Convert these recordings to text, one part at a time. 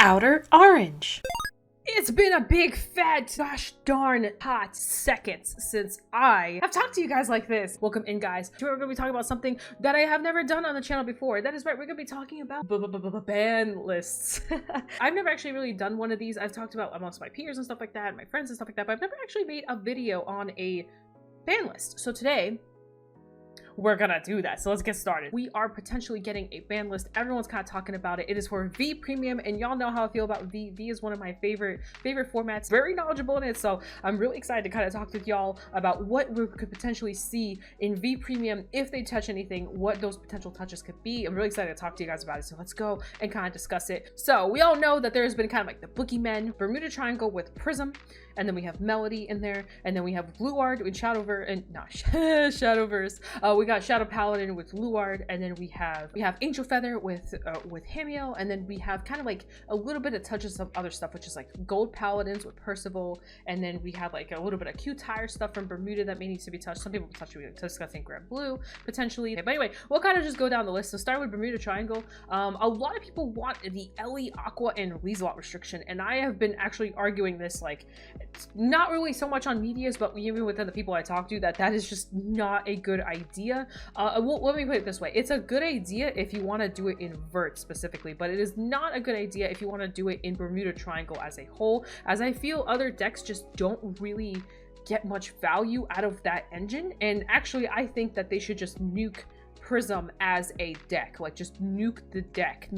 Outer Orange. It's been a big fat gosh darn hot seconds since I have talked to you guys like this. Welcome in, guys. Today we're going to be talking about something that I have never done on the channel before. That is right, we're going to be talking about ban lists. I've never actually really done one of these. I've talked about amongst my peers and stuff like that, my friends and stuff like that, but I've never actually made a video on a ban list. So today, we're gonna do that. So let's get started. We are potentially getting a ban list. Everyone's kind of talking about it. It is for V Premium, and y'all know how I feel about V. V is one of my favorite formats. Very knowledgeable in it, so I'm really excited to kind of talk with y'all about what we could potentially see in V Premium if they touch anything, what those potential touches could be. I'm really excited to talk to you guys about it, so let's go and kind of discuss it. So we all know that there's been kind of like the boogeymen, Bermuda Triangle with Prism, and then we have Melody in there, and then we have VANGUARD with Shadowverse, and not Shadowverse. We got Shadow Paladin with VANGUARD, and then we have Angel Feather with Hamiel, and then we have kind of like a little bit of touches of other stuff, which is like Gold Paladins with Percival, and then we have like a little bit of Q-Tire stuff from Bermuda that may need to be touched. Some people touch it, discussing Grand Blue potentially. But anyway, we'll kind of just go down the list. So start with Bermuda Triangle. A lot of people want the Ellie, Aqua, and Lieselot restriction, and I have been actually arguing this, like, it's not really so much on medias, but even within the people I talk to, that is just not a good idea. Let me put it this way. It's a good idea if you want to do it in Vert specifically, but it is not a good idea if you want to do it in Bermuda Triangle as a whole, as I feel other decks just don't really get much value out of that engine. And actually, I think that they should just nuke Prism as a deck. Like, just nuke the deck.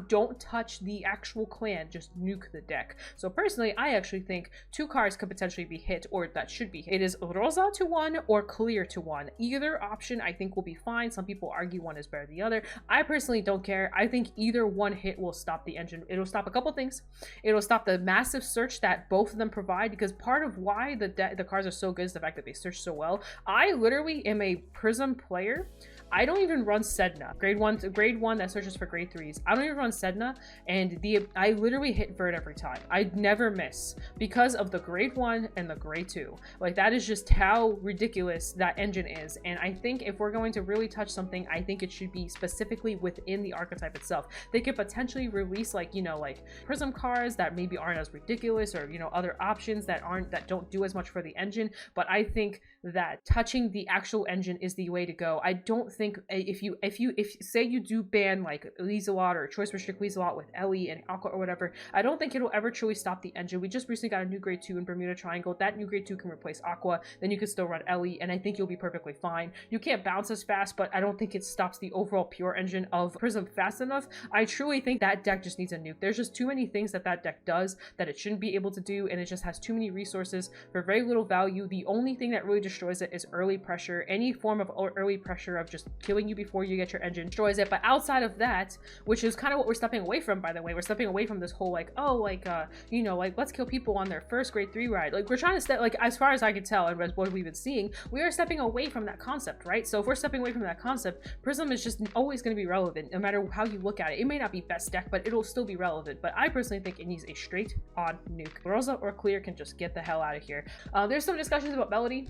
Don't touch the actual clan, just nuke the deck. So personally, I actually think two cards could potentially be hit, or that should be hit. It is Rosa to 1 or Clear to 1. Either option I think will be fine. Some people argue one is better than the other. I personally don't care. I think either one hit will stop the engine. It'll stop a couple things. It'll stop the massive search that both of them provide, because part of why the cards are so good is the fact that they search so well. I literally am a Prism player. I don't even run Sedna. Grade 1 that searches for grade 3s. I don't even run Sedna, and I literally hit Vert every time. I never miss because of the grade 1 and the grade 2. Like, that is just how ridiculous that engine is. And I think if we're going to really touch something, I think it should be specifically within the archetype itself. They could potentially release, like, you know, like Prism cards that maybe aren't as ridiculous, or, you know, other options that don't do as much for the engine. But I think that touching the actual engine is the way to go. I don't think if say you do ban like Lieselot or choice restrict Lieselot with Ellie and Aqua or whatever, I don't think it'll ever truly stop the engine. We just recently got a new grade 2 in Bermuda Triangle. That new grade 2 can replace Aqua, then you can still run Ellie, and I think you'll be perfectly fine. You can't bounce as fast, but I don't think it stops the overall pure engine of Prism fast enough. I truly think that deck just needs a nuke. There's just too many things that deck does that it shouldn't be able to do, and it just has too many resources for very little value. The only thing that really destroys it is early pressure. Any form of early pressure of just killing you before you get your engine destroys it. But outside of that, which is kind of what we're stepping away from, by the way, we're stepping away from this whole like, oh, like you know, like, let's kill people on their first grade 3 ride. Like, we're trying to step, like, as far as I can tell and what we've been seeing, we are stepping away from that concept, right? So if we're stepping away from that concept, Prism is just always going to be relevant no matter how you look at it. It may not be best deck, but it'll still be relevant. But I personally think it needs a straight on nuke. Rosa or Clear can just get the hell out of here. There's some discussions about Melody.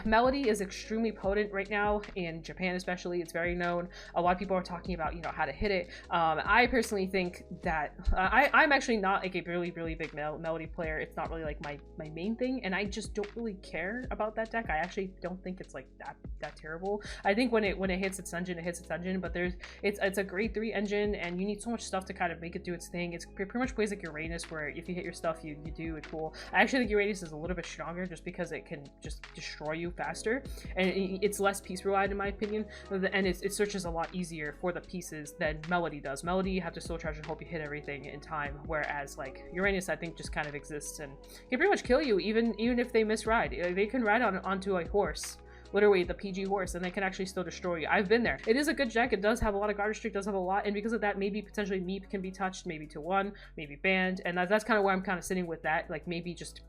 Melody is extremely potent right now in Japan, especially. It's very known. A lot of people are talking about, you know, how to hit it. I personally think that I'm actually not like a really big Melody player. It's not really like my main thing, and I just don't really care about that deck. I actually don't think it's like that terrible. I think when it hits its engine, it hits its engine, but it's a grade 3 engine, and you need so much stuff to kind of make it do its thing. It pretty much plays like Uranus, where if you hit your stuff, you do it cool. I actually think Uranus is a little bit stronger just because it can just destroy you faster, and it's less piece relied in my opinion, and it searches a lot easier for the pieces than Melody does. Melody, you have to soul charge and hope you hit everything in time, whereas like Uranus, I think, just kind of exists and can pretty much kill you even if they misride. They can ride onto a horse, literally the PG horse, and they can actually still destroy you. I've been there. It is a good deck. It does have a lot of guard restrict, does have a lot, and because of that, maybe potentially Meep can be touched, maybe to 1, maybe banned, and that's kind of where I'm kind of sitting with that. Like, maybe just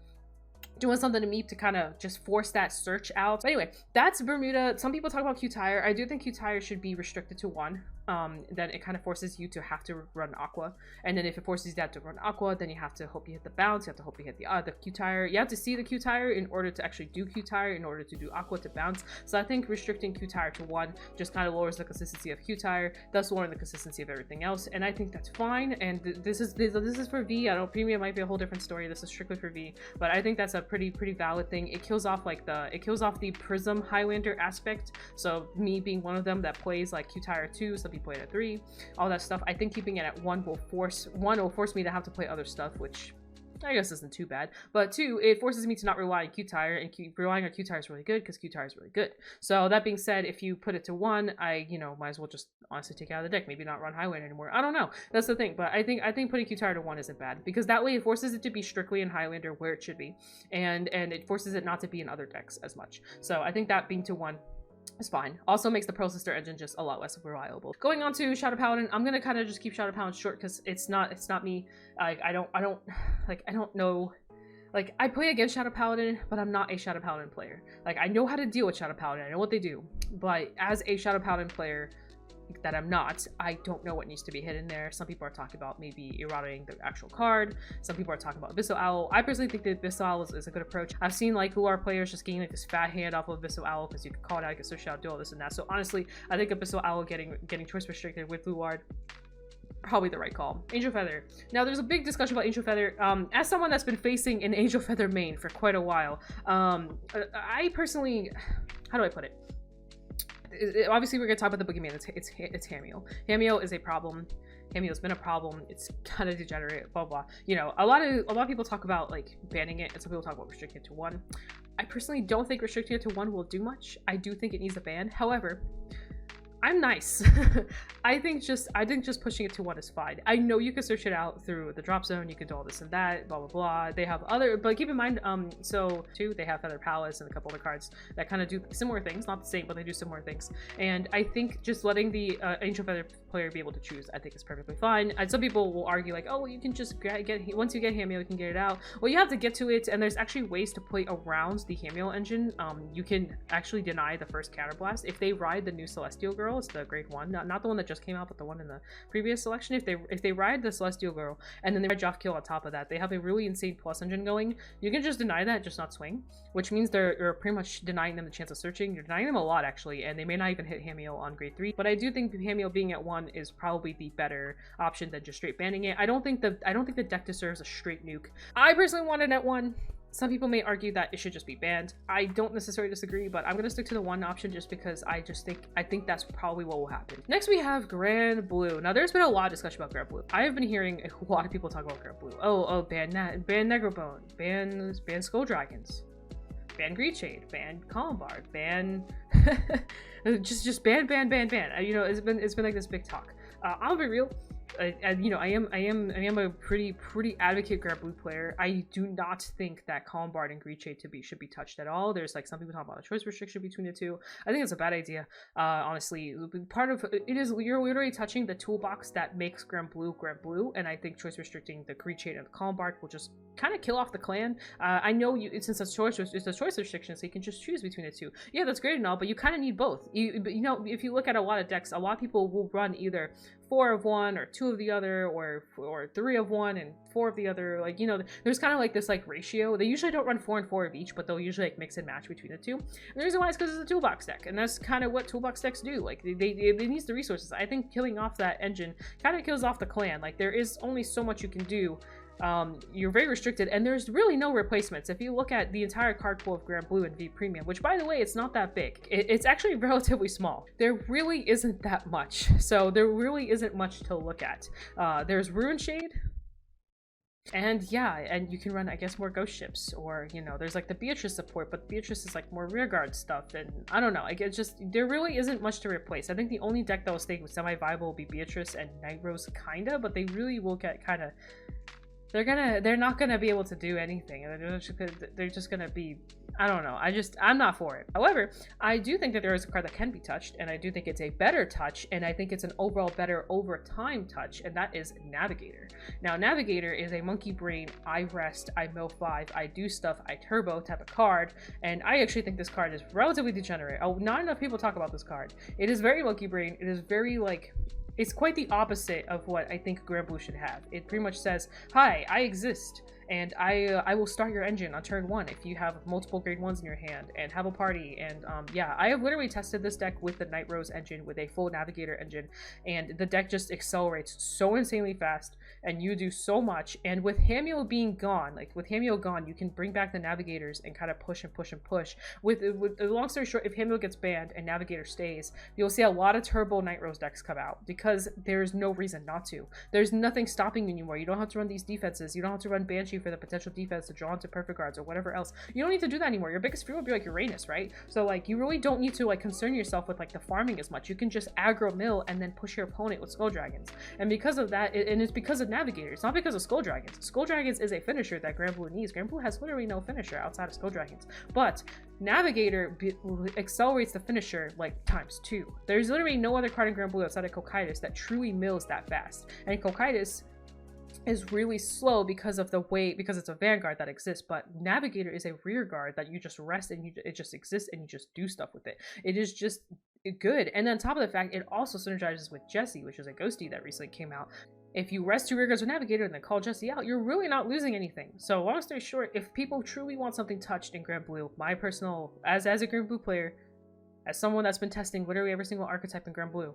doing something to Meep to kind of just force that search out. But anyway, that's Bermuda. Some people talk about Q-Tire. I do think Q-Tire should be restricted to 1. then it kind of forces you to have to run Aqua. And then if it forces you to run Aqua, then you have to hope you hit the bounce, you have to hope you hit the Q tire. You have to see the Q tire in order to actually do Q tire, in order to do Aqua to bounce. So I think restricting Q tire to 1 just kind of lowers the consistency of Q tire, thus lowering the consistency of everything else. And I think that's fine. And this is for V. I know Premium might be a whole different story. This is strictly for V, but I think that's a pretty valid thing. It kills off like the Prism Highlander aspect. So me being one of them that plays like Q tire 2, some people play it at 3, all that stuff. I think keeping it at 1 will force me to have to play other stuff, which I guess isn't too bad. But 2, it forces me to not rely on Q tire, and relying on Q tire is really good because Q tire is really good. So that being said, if you put it to 1, I might as well just honestly take it out of the deck, maybe not run Highwind anymore. I don't know. That's the thing. But I think putting Q tire to 1 isn't bad, because that way it forces it to be strictly in Highlander where it should be, and it forces it not to be in other decks as much. So I think that being to 1 is fine. Also makes the Pearl Sister engine just a lot less reliable. Going on to Shadow Paladin, I'm gonna kind of just keep Shadow Paladin short because it's not me. I don't know. Like, I play against Shadow Paladin, but I'm not a Shadow Paladin player. Like, I know how to deal with Shadow Paladin, I know what they do, but as a Shadow Paladin player that I'm not, I don't know what needs to be hidden there. Some people are talking about maybe eroding the actual card. Some people are talking about Abyssal Owl. I personally think that Abyssal Owl is a good approach. I've seen like Luar players just getting like this fat hand off of Abyssal Owl because you can call it out, you can switch out, do all this and that. So honestly, I think Abyssal Owl getting choice restricted with Luar, probably the right call. Angel Feather. Now there's a big discussion about Angel Feather. As someone that's been facing an Angel Feather main for quite a while, I personally, how do I put it? Obviously we're gonna talk about the boogeyman. It's Hamiel. Hamiel is a problem. Hamiel's been a problem. It's kind of degenerate, blah blah. A lot of people talk about like banning it, and some people talk about restricting it to 1. I personally don't think restricting it to 1 will do much. I do think it needs a ban. However, I'm nice. I think just pushing it to 1 is fine. I know you can search it out through the drop zone, you can do all this and that, blah blah blah. They have other, but keep in mind, so too, they have Feather Palace and a couple other cards that kind of do similar things, not the same, but they do similar things. And I think just letting the Angel Feather player be able to choose, I think is perfectly fine. And some people will argue like, oh, well, you can just get once you get Hamiel, you can get it out. Well, you have to get to it, and there's actually ways to play around the Hamiel engine. You can actually deny the first Counterblast if they ride the new Celestial Girl. It's the grade 1, not the one that just came out, but the one in the previous selection. If they ride the Celestial Girl and then they ride Joff Kill on top of that, they have a really insane plus engine going. You can just deny that, just not swing, which means you're pretty much denying them the chance of searching. You're denying them a lot actually, and they may not even hit Hamiel on grade 3. But I do think Hamiel being at 1 is probably the better option than just straight banning it. I don't think the deck deserves a straight nuke. I personally want it at 1. Some people may argue that it should just be banned. I don't necessarily disagree, but I'm gonna stick to the 1 option just because I think that's probably what will happen. Next we have Grand Blue. Now there's been a lot of discussion about Grand Blue. I have been hearing a lot of people talk about Grand Blue. Oh, ban Negrobone, ban Skull Dragons, ban Greedshade, ban Columbard, ban just ban. It's been like this big talk. I'll be real. I am a pretty advocate Grand Blue player. I do not think that Columbard and Greedshade should be touched at all. There's like some people talking about a choice restriction between the two. I think it's a bad idea. Honestly, part of it is you're literally touching the toolbox that makes Grand Blue, and I think choice restricting the Greedshade and the Columbard will just kind of kill off the clan. I know since it's a choice restriction, so you can just choose between the two. Yeah, that's great and all, but you kind of need both. If you look at a lot of decks, a lot of people will run either 4 of one or 2 of the other, or 3 of one and 4 of the other. Like, there's kind of like this like ratio. They usually don't run 4 and 4 of each, but they'll usually like mix and match between the two. And the reason why is because it's a toolbox deck, and that's kind of what toolbox decks do. Like they need the resources. I think killing off that engine kind of kills off the clan. Like there is only so much you can do. You're very restricted, and there's really no replacements. If you look at the entire card pool of Grand Blue and V Premium, which by the way, it's not that big. It's actually relatively small. There really isn't that much. So there really isn't much to look at. There's Ruin Shade. And yeah, and you can run, I guess, more ghost ships, or there's like the Beatrice support, but Beatrice is like more rearguard stuff, and I don't know. Like it's just, there really isn't much to replace. I think the only deck that will stay semi-viable will be Beatrice and Night Rose, kinda, but they really will get kind of they're not gonna be able to do anything. They're just gonna be, I don't know. I'm not for it. However, I do think that there is a card that can be touched, and I do think it's a better touch, and I think it's an overall better over time touch, and that is Navigator. Now, Navigator is a monkey brain, I rest, I mill 5, I do stuff, I turbo type of card, and I actually think this card is relatively degenerate. Oh, not enough people talk about this card. It is very monkey brain. It is very like, it's quite the opposite of what I think Grand Blue should have. It pretty much says, hi, I exist, and I will start your engine on turn 1 if you have multiple grade 1s in your hand, and have a party. And yeah, I have literally tested this deck with the Night Rose engine, with a full Navigator engine, and the deck just accelerates so insanely fast, and you do so much. And with Hamiel being gone, like with Hamiel gone, you can bring back the Navigators and kind of push and push and push. With long story short, if Hamiel gets banned and Navigator stays, you'll see a lot of turbo Night Rose decks come out, because there's no reason not to. There's nothing stopping you anymore. You don't have to run these defenses. You don't have to run Banshee for the potential defense to draw into perfect guards or whatever else. You don't need to do that anymore. Your biggest fear would be like Uranus, right? So like, you really don't need to like concern yourself with like the farming as much. You can just aggro mill and then push your opponent with Skull Dragons. And because of that, and it's because of Navigator. It's not because of Skull Dragons. Skull Dragons is a finisher that Grand Blue needs. Grand Blue has literally no finisher outside of Skull Dragons. But Navigator accelerates the finisher like ×2. There's literally no other card in Grand Blue outside of Cocytus that truly mills that fast. And Cocytus is really slow because of the way, because it's a Vanguard that exists, but Navigator is a rear guard that you just rest and it just exists and you just do stuff with it. It is just good. And on top of the fact, it also synergizes with Jessie, which is a ghosty that recently came out. If you rest 2 rear guards with Navigator and then call Jessie out, you're really not losing anything. So long story short, if people truly want something touched in Grand Blue, my personal, as a Grand Blue player, as someone that's been testing literally every single archetype in Grand Blue,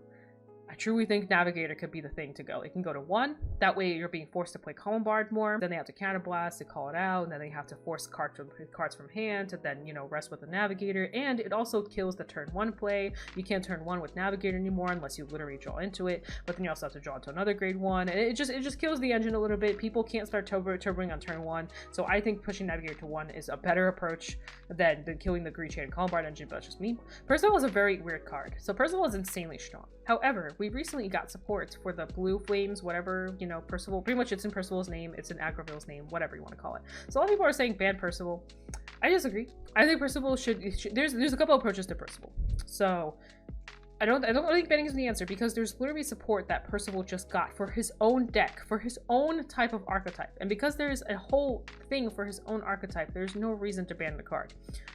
I truly think Navigator could be the thing to go. It can go to 1. That way you're being forced to play Bombard more. Then they have to counterblast to call it out, and then they have to force cards from hand to then, you know, rest with the Navigator. And it also kills the turn 1 play. You can't turn 1 with Navigator anymore unless you literally draw into it. But then you also have to draw into another grade 1, and it just kills the engine a little bit. People can't start turboing on turn 1. So I think pushing Navigator to 1 is a better approach than killing the Greed Chain Bombard engine. But that's just me. Percival is a very weird card. So Percival is insanely strong. However, we recently got support for the Blue Flames, whatever, you know, Percival. Pretty much it's in Percival's name, it's in Agroville's name, whatever you want to call it. So a lot of people are saying ban Percival. I disagree. I think Percival should there's a couple approaches to Percival. So I don't think banning is the answer, because there's literally support that Percival just got for his own deck, for his own type of archetype. And because there's a whole thing for his own archetype, there's no reason to ban the card.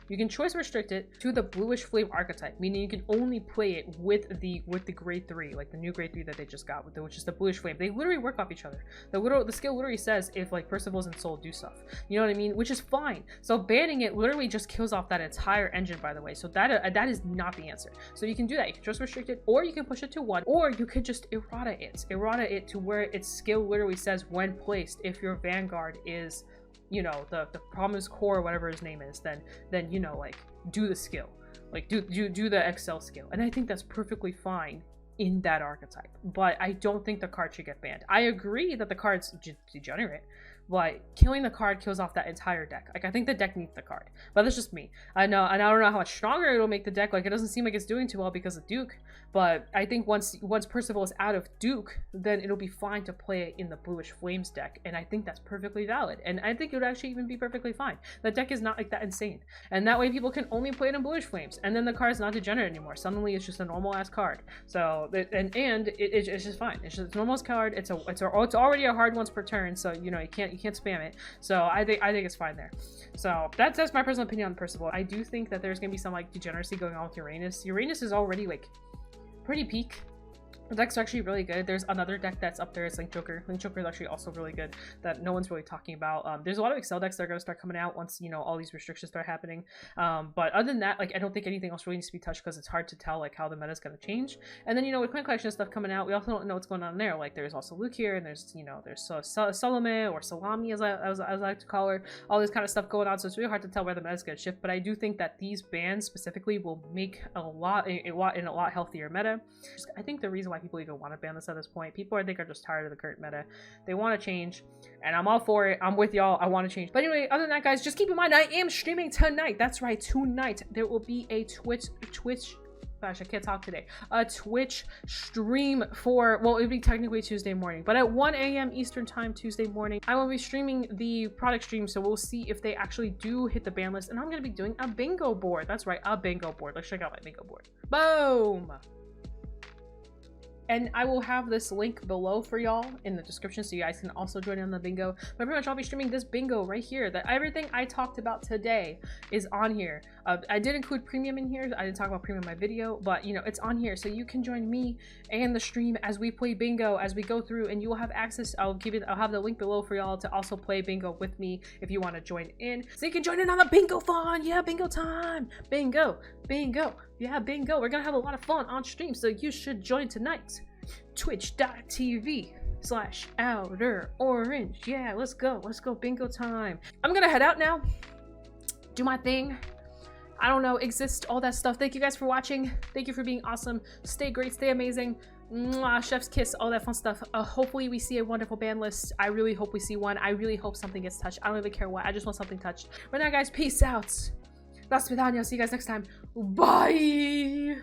You can choice restrict it to the bluish flame archetype, meaning you can only play it with the grade 3, like the new grade 3 that they just got, which is the bluish flame. They literally work off each other. The skill literally says if like Percival's and Soul do stuff. You know what I mean? Which is fine. So banning it literally just kills off that entire engine, by the way. So that is not the answer. So you can do that. You can choice restrict it, or you can push it to 1, or you could just errata it to where its skill literally says when placed, if your Vanguard is, you know, the Promise Core or whatever his name is, then you know, like, do the skill, like do the Excel skill. And I think that's perfectly fine in that archetype, but I don't think the card should get banned. I agree that the card's degenerate, but killing the card kills off that entire deck. Like, I think the deck needs the card, but that's just me. I know, and I don't know how much stronger it'll make the deck. Like, it doesn't seem like it's doing too well because of Duke, but I think once Percival is out of Duke, then it'll be fine to play it in the Bluish Flames deck, and I think that's perfectly valid, and I think it would actually even be perfectly fine. The deck is not like that insane, and that way people can only play it in Bluish Flames, and then the card's not degenerate anymore. Suddenly it's just a normal ass card. So it's just fine. It's just a normal card. It's already a hard once per turn, so you know you can't spam it. So I think it's fine there. So that's my personal opinion on Percival. I do think that there's gonna be some like degeneracy going on with Uranus. Uranus is already like pretty peak. The deck's actually really good. There's another deck that's up there. It's Link Joker. Link Joker is actually also really good that no one's really talking about. There's a lot of Excel decks that are going to start coming out once, you know, all these restrictions start happening. But other than that, like, I don't think anything else really needs to be touched because it's hard to tell, like, how the meta is going to change. And then, you know, with Coin Collection stuff coming out, we also don't know what's going on there. Like, there's also Luke here, and there's, you know, there's Salome or Salami, as I like to call her. All this kind of stuff going on. So it's really hard to tell where the meta is going to shift. But I do think that these bans specifically will make a lot healthier meta. I think the reason why people even want to ban this at this point, people I think are just tired of the current meta. They want to change, and I'm all for it. I'm with y'all. I want to change. But anyway, other than that, guys, just keep in mind I am streaming tonight. That's right, tonight there will be a Twitch Gosh, I can't talk today. A Twitch stream for, well, it'd be technically Tuesday morning, but at 1 a.m. Eastern time Tuesday morning, I will be streaming the product stream, so we'll see if they actually do hit the ban list, and I'm gonna be doing a bingo board. That's right, a bingo board. Let's check out my bingo board. Boom! And I will have this link below for y'all in the description so you guys can also join in on the bingo. But pretty much I'll be streaming this bingo right here. That everything I talked about today is on here. I did include premium in here. I didn't talk about premium in my video, but you know, it's on here. So you can join me and the stream as we play bingo, as we go through, and you will have access. I'll have the link below for y'all to also play bingo with me if you want to join in. So you can join in on the bingo fun. Yeah, bingo time. Bingo, bingo. Yeah, bingo. We're gonna have a lot of fun on stream, so you should join tonight. Twitch.tv/OuterOrange. Yeah, let's go. Let's go bingo time. I'm gonna head out now. Do my thing. I don't know, exist, all that stuff. Thank you guys for watching. Thank you for being awesome. Stay great, stay amazing. Mwah, chef's kiss, all that fun stuff. Hopefully we see a wonderful ban list. I really hope we see one. I really hope something gets touched. I don't even care what. I just want something touched. But now, guys, peace out. Las vidanias. See you guys next time. Bye.